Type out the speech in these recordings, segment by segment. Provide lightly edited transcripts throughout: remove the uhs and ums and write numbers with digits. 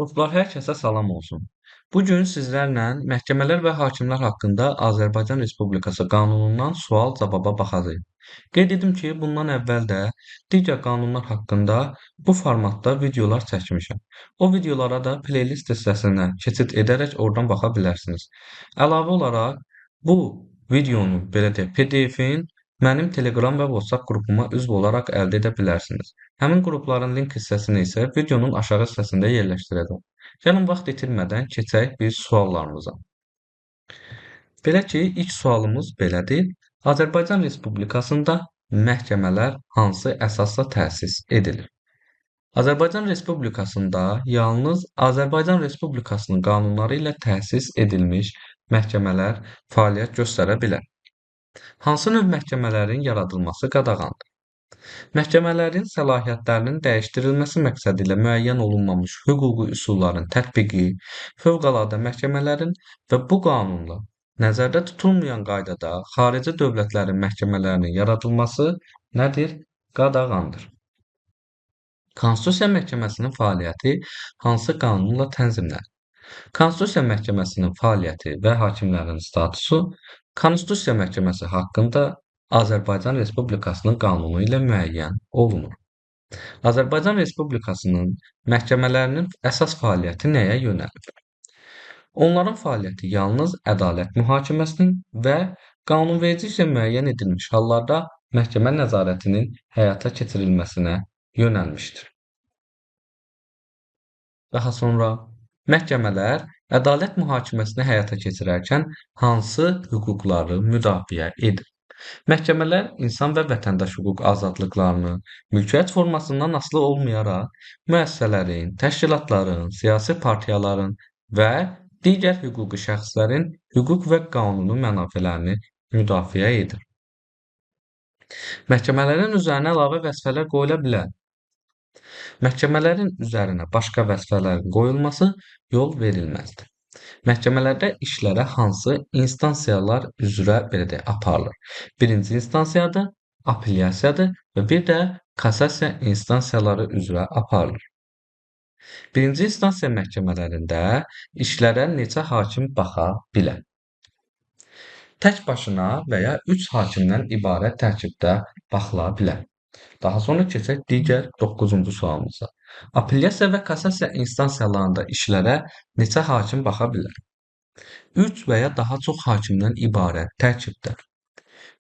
Dostlar, hər kəsə salam olsun. Bu gün sizlərlə məhkəmələr və hakimlər haqqında Azərbaycan Respublikası qanunundan sual-cavaba baxacağıq. Qeyd edim ki, bundan əvvəl də digər qanunlar haqqında bu formatda videolar çəkmişəm. O videolara da playlist hissəsindən keçid edərək oradan baxa bilərsiniz. Əlavə olaraq bu videonun, belə deyək, PDF-in mənim Telegram və WhatsApp qrupuma üzv olaraq əldə edə bilərsiniz. Həmin qrupların link hissəsini isə videonun aşağı hissəsində yerləşdirəcəm. Gəlin vaxt itirmədən keçək biz suallarımıza. Belə ki, ilk sualımız belədir. Azərbaycan Respublikasında məhkəmələr hansı əsasla təsis edilir? Azərbaycan Respublikasında yalnız Azərbaycan Respublikasının qanunları ilə təsis edilmiş məhkəmələr fəaliyyət göstərə bilər. Hansı növ məhkəmələrin yaradılması qadağandır? Məhkəmələrin səlahiyyətlərinin dəyişdirilməsi məqsədilə müəyyən olunmamış hüquqi üsulların tətbiqi, fövqəladə məhkəmələrin və bu qanunla nəzərdə tutulmayan qaydada xarici dövlətlərin məhkəmələrinin yaradılması nədir? Qadağandır. Konstitusiya Məhkəməsinin fəaliyyəti hansı qanunla tənzimlənir? Konstitusiya Məhkəməsinin fəaliyyəti və hakimlərin statusu Konstitusiya Məhkəməsi haqqında Azərbaycan Respublikasının qanunu ilə müəyyən olunur. Azərbaycan Respublikasının məhkəmələrinin əsas fəaliyyəti nəyə yönəlir? Onların fəaliyyəti yalnız ədalət mühakiməsinin və qanunvericiliklə müəyyən edilmiş hallarda məhkəmə nəzarətinin həyata keçirilməsinə yönəlmişdir. Daha sonra məhkəmələr ədalət mühakiməsini həyata keçirərkən hansı hüquqları müdafiə edir? Məhkəmələr insan və vətəndaş hüquq azadlıqlarını mülkiyyət formasından asılı olmayaraq müəssisələrin, təşkilatların, siyasi partiyaların və digər hüquqi şəxslərin hüquq və qanuni mənafələrini müdafiə edir. Məhkəmələrin üzərinə əlavə vəzifələr qoyula bilər. Məhkəmələrin üzərinə başqa vəzifələrin qoyulması yol verilməzdir. Məhkəmələrdə işlərə hansı instansiyalar üzrə belə deyək, aparılır? Birinci instansiyadır, apellyasiyadır və bir də kassasiya instansiyaları üzrə aparılır. Birinci instansiya məhkəmələrində işlərə neçə hakim baxa bilər? Tək başına və ya 3 hakimdən ibarət tərkibdə baxıla bilər. Daha sonra keçək digər 9-cu sualımıza. Apellyasiya və kassasiya instansiyalarında işlərə neçə hakim baxa bilər? 3 və ya daha çox hakimdən ibarət tərkibdə.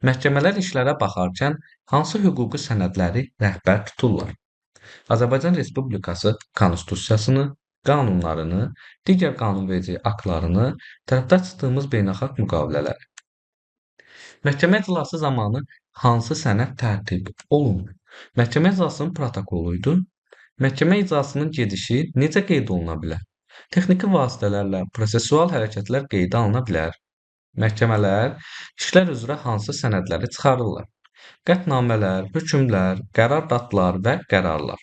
Məhkəmələr işlərə baxarkən hansı hüquqi sənədləri rəhbər tuturlar? Azərbaycan Respublikası Konstitusiyasını, qanunlarını, digər qanunverici aktlarını, tərəfdə çıxdığımız beynəlxalq müqavilələri. Məhkəmə iclası zamanı hansı sənəd tərtib olunur? Məhkəmə iclasının protokolu idi. Məhkəmə iclasının gedişi necə qeyd oluna bilər? Texniki vasitələrlə prosessual hərəkətlər qeydə alına bilər. Məhkəmələr işlər üzrə hansı sənədləri çıxarırlar? Qətnamələr, hökmlər, qərardatlar və qərarlar.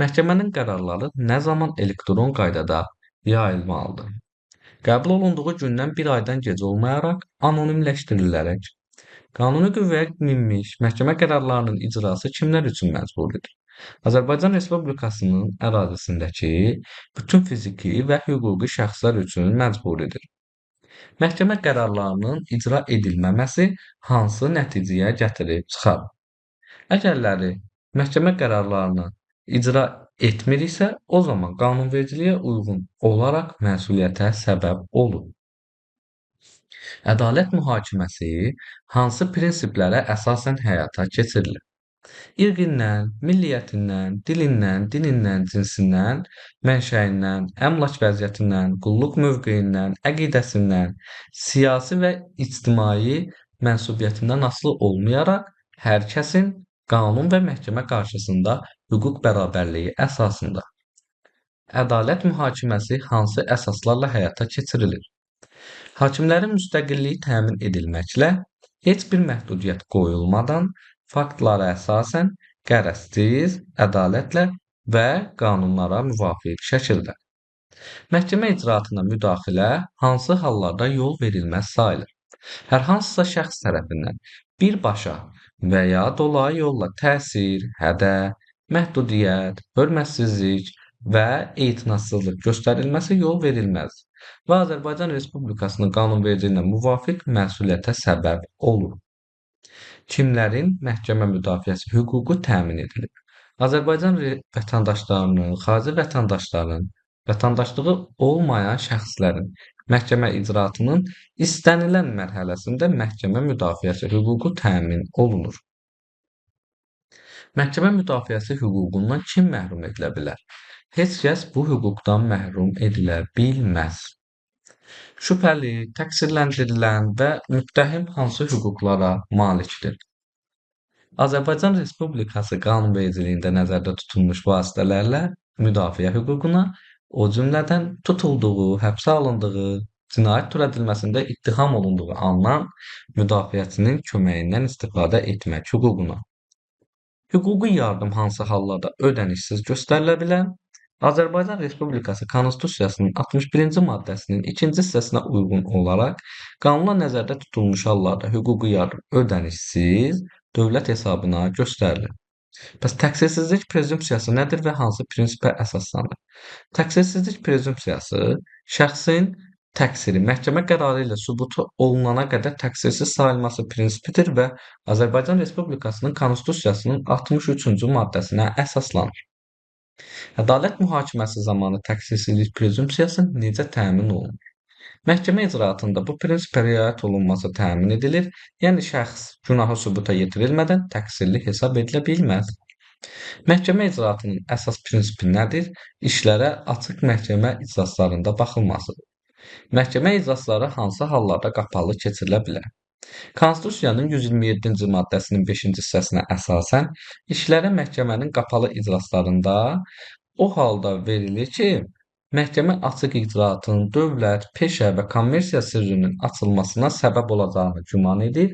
Məhkəmənin qərarları nə zaman elektron qaydada yayılmalıdır? Qəbul olunduğu gündən bir aydan gec olmayaraq anonimləşdirilərək. Qanuni qüvvəyə minmiş məhkəmə qərarlarının icrası kimlər üçün məcburidir? Azərbaycan Respublikasının ərazisindəki bütün fiziki və hüquqi şəxslər üçün məcburidir. Məhkəmə qərarlarının icra edilməməsi hansı nəticəyə gətirib çıxarır? Əgərləri məhkəmə qərarlarını icra etmiriksə, o zaman qanunvericiliyə uyğun olaraq məsuliyyətə səbəb olur. Ədalət mühakiməsi hansı prinsiplərə əsasən həyata keçirilir? İrqindən, milliyyətindən, dilindən, dinindən, cinsindən, mənşəyindən, əmlak vəziyyətindən, qulluq mövqeyindən, əqidəsindən, siyasi və ictimai mənsubiyyətindən asılı olmayaraq hər kəsin qanun və məhkəmə qarşısında hüquq bərabərliyi əsasında. Ədalət mühakiməsi hansı əsaslarla həyata keçirilir? Hakimlərin müstəqilliyi təmin edilməklə, heç bir məhdudiyyət qoyulmadan, faktlara əsasən, qərəzsiz, ədalətlə və qanunlara müvafiq şəkildə. Məhkəmə icraatına müdaxilə hansı hallarda yol verilməz sayılır? Hər hansısa şəxs tərəfindən birbaşa və ya dolayı yolla təsir, hədə, məhdudiyyət, hörmətsizlik, və etinasızlıq göstərilməsi yol verilməz və Azərbaycan Respublikasının qanunvericiliyinə müvafiq məsuliyyətə səbəb olur. Kimlərin məhkəmə müdafiəsi hüququ təmin edilir? Azərbaycan vətəndaşlarının, xarici vətəndaşların, vətəndaşlığı olmayan şəxslərin məhkəmə icraatının istənilən mərhələsində məhkəmə müdafiəsi hüququ təmin olunur. Məhkəmə müdafiəsi hüququndan kim məhrum edilə bilər? Heç kəs bu hüquqdan məhrum edilə bilməz. Şübhəli, təqsirləndirilən və müttəhim hansı hüquqlara malikdir? Azərbaycan Respublikası qanunvericiliyində nəzərdə tutulmuş vasitələrlə müdafiə hüququna, o cümlədən tutulduğu, həbsə alındığı, cinayət törədilməsində ittiham olunduğu andan müdafiəçinin köməyindən istifadə etmək hüququna. Hüquqi yardım hansı hallarda ödənişsiz göstərilə bilər? Azərbaycan Respublikası Konstitusiyasının 61-ci maddəsinin 2-ci hissəsinə uyğun olaraq qanunla nəzərdə tutulmuş hallarda hüquqi yardım ödənişsiz dövlət hesabına göstərilir. Bəs təqsirsizlik prezumpsiyası nədir və hansı prinsipə əsaslanır? Təqsirsizlik prezumpsiyası şəxsin təqsiri məhkəmə qərarı ilə sübut olunana qədər təqsirsiz sayılması prinsipidir və Azərbaycan Respublikasının Konstitusiyasının 63-cü maddəsinə əsaslanır. Ədalət mühakiməsi zamanı təqsirsizlik prezumpsiyası necə təmin olunur? Məhkəmə icraatında bu prinsipə riayət olunması təmin edilir, yəni şəxs günahı sübuta yetirilmədən təqsirli hesab edilə bilməz. Məhkəmə icraatının əsas prinsipi nədir? İşlərə açıq məhkəmə iclaslarında baxılmasıdır. Məhkəmə iclasları hansı hallarda qapalı keçirilə bilər? Konstitusiyanın 127-ci maddəsinin 5-ci hissəsinə əsasən, işlərə məhkəmənin qapalı iclaslarında o halda verilir ki, məhkəmə açıq icraatın dövlət, peşə və kommersiya sirrinin açılmasına səbəb olacağını güman edir,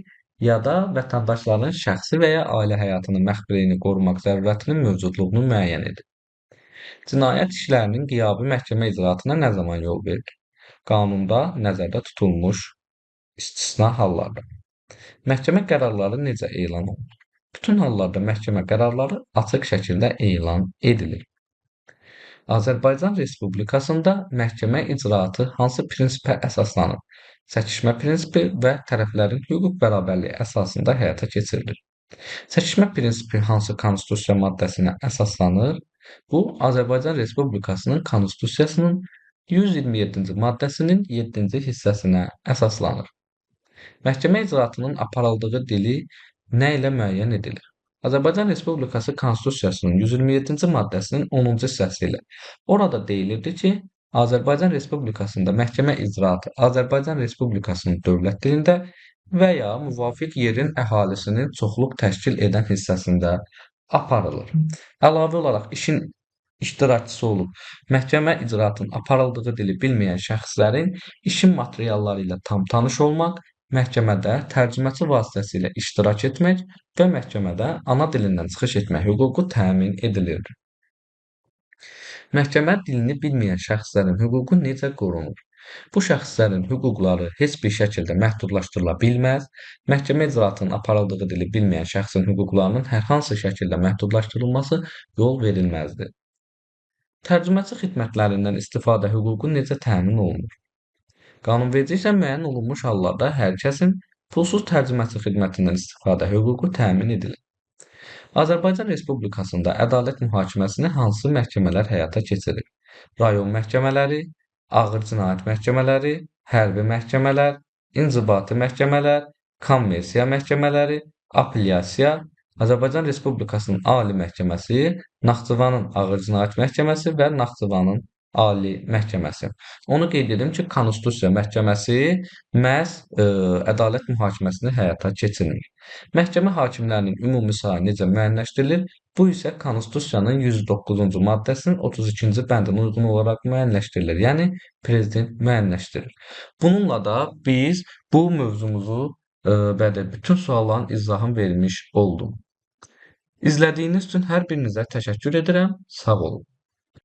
ya da vətəndaşların şəxsi və ya ailə həyatının məxfiliyini qorumaq zərurətinin mövcudluğunu müəyyən edir. Cinayət işlərinin qiyabi məhkəmə icraatına nə zaman yol verilir? Qanunda nəzərdə tutulmuş istisna hallarda. Məhkəmə qərarları necə elan olunur? Bütün hallarda məhkəmə qərarları açıq şəkildə elan edilir. Azərbaycan Respublikasında məhkəmə icraatı hansı prinsipə əsaslanır? Çəkişmə prinsipi və tərəflərin hüquq bərabərliyi əsasında həyata keçirilir. Çəkişmə prinsipi hansı konstitusiya maddəsinə əsaslanır? Bu, Azərbaycan Respublikasının Konstitusiyasının 127-ci maddəsinin 7-ci hissəsinə əsaslanır. Məhkəmə icraatının aparıldığı dili nə ilə müəyyən edilir? Azərbaycan Respublikası Konstitusiyasının 127-ci maddəsinin 10-cu hissəsi ilə. Orada deyilirdi ki, Azərbaycan Respublikasında məhkəmə icraatı Azərbaycan Respublikasının dövlət dilində və ya müvafiq yerin əhalisinin çoxluq təşkil edən hissəsində aparılır. Əlavə olaraq işin iştirakçısı olub məhkəmə icraatının aparıldığı dili bilməyən şəxslərin işin materialları ilə tam tanış olmaq, məhkəmədə tərcüməçi vasitəsilə iştirak etmək və məhkəmədə ana dilindən çıxış etmək hüququ təmin edilir. Məhkəmə dilini bilməyən şəxslərin hüququ necə qorunur? Bu şəxslərin hüquqları heç bir şəkildə məhdudlaşdırıla bilməz, məhkəmə icraatının aparıldığı dili bilməyən şəxsin hüquqlarının hər hansı şəkildə məhdudlaşdırılması yol verilməzdir. Tərcüməçi xidmətlərindən istifadə hüququ necə təmin olunur? Qanunvericiliklə müəyyən olunmuş hallarda hər kəsin pulsuz tərcüməçi xidmətindən istifadə hüququ təmin edilir. Azərbaycan Respublikasında ədalət mühakiməsini hansı məhkəmələr həyata keçirir? Rayon məhkəmələri, ağır cinayət məhkəmələri, hərbi məhkəmələr, inzibati məhkəmələr, kommersiya məhkəmələri, apellyasiya, Azərbaycan Respublikasının Ali Məhkəməsi, Naxçıvanın Ağır Cinayət Məhkəməsi və Naxçıvanın Ali Məhkəməsi. Onu qeyd edim ki, Konstitusiya Məhkəməsi məhz ədalət mühakiməsini həyata keçirmir. Məhkəmə hakimlərinin ümumi sayı necə müəyyənləşdirilir? Bu isə Konstitusiyanın 109-cu maddəsinin 32-ci bəndinə uyğun olaraq müəyyənləşdirilir. Yəni prezident müəyyənləşdirir. Bununla da biz bu mövzumuzu və də bütün sualların izahını vermiş oldum. İzlədiyiniz üçün hər birinizə təşəkkür edirəm. Sağ olun.